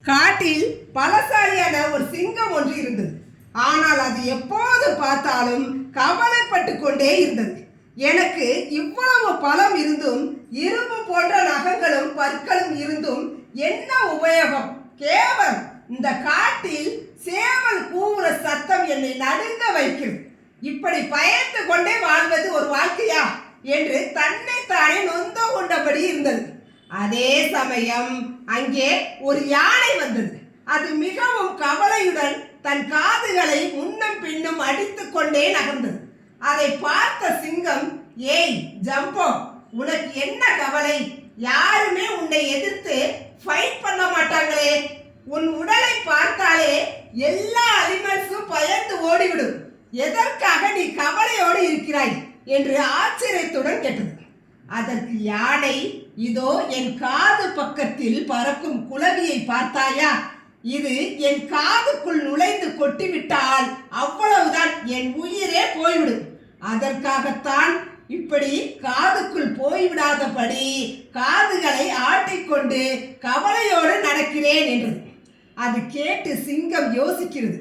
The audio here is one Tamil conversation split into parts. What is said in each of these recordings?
காட்டில் பலசாலியான ஒரு சிங்கம் ஒன்று இருந்தது. ஆனால் அது எப்போது பார்த்தாலும் கவலைப்பட்டு கொண்டே இருந்தது. எனக்கு இவ்வளவு பலம் இருந்தும், இரும்பு போன்ற நகங்களும் பற்களும் இருந்தும் என்ன உபயோகம்? கேவலம் இந்த காட்டில் சேவல் கூவுற சத்தம் என்னை நடுங்க வைக்கிறது. இப்படி பயந்து கொண்டே வாழ்வது ஒரு வாழ்க்கையா என்று தன்னைத்தானே நொந்து கொண்டபடி இருந்தது. அதே சமயம் அங்கே ஒரு யானை வந்தது. அது மிகவும் கவலையுடன் தன் காதுகளை முன்னும் பின்னும் அடித்துக் கொண்டே நகர்ந்தது. அதை பார்த்த சிங்கம், ஏய் ஜம்போ, உனக்கு என்ன கவலை? யாருமே உன்னை எதிர்த்து ஃபைட் பண்ண மாட்டாங்களே. உன் உடலை பார்த்தாலே எல்லா அனிமல்ஸும் பயந்து ஓடிவிடும். எதற்காக நீ கவலையோடு இருக்கிறாய் என்று ஆச்சரியத்துடன் கேட்டது. அதற்கு யானை, இதோ என் காது பக்கத்தில் பறக்கும் குளவியை பார்த்தாயா? இது என் காதுக்குள் நுழைந்து கொட்டிவிட்டால் அவ்வளவுதான், என் உயிரே போய்விடும். அதற்காகத்தான் இப்படி காதுக்குள் போய்விடாதபடி காதுகளை ஆட்டிக்கொண்டு கவலையோடு நடக்கிறேன் என்றது. அது கேட்டு சிங்கம் யோசிக்கிறது.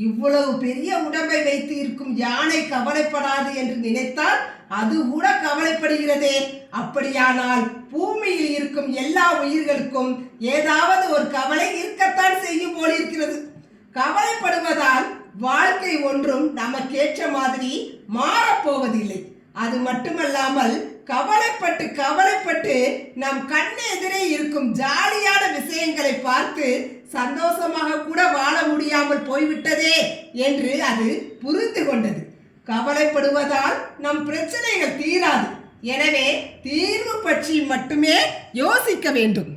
இவ்வளவு பெரிய உடம்பை வைத்து இருக்கும் யானை கவலைப்படாது என்று நினைத்தால் அது கூட கவலைப்படுகிறதே. அப்படியானால் பூமியில் இருக்கும் எல்லா உயிர்களுக்கும் ஏதாவது ஒரு கவலை இருக்கத்தான் செய்யும் போல் இருக்கிறது. கவலைப்படுவதால் வாழ்க்கை ஒன்றும் நமக்கேற்ற மாதிரி மாறப்போவதில்லை. அது மட்டுமல்லாமல் கவலைப்பட்டு நம் கண்ணு எதிரே இருக்கும் ஜாலியான விஷயங்களை பார்த்து சந்தோஷமாக கூட வாழ முடியாமல் போய்விட்டதே என்று அது புரிந்து கொண்டது. கவலைப்படுவதால் நம் பிரச்சனைகள் தீராது. எனவே தீர்வு பற்றி மட்டுமே யோசிக்க வேண்டும்.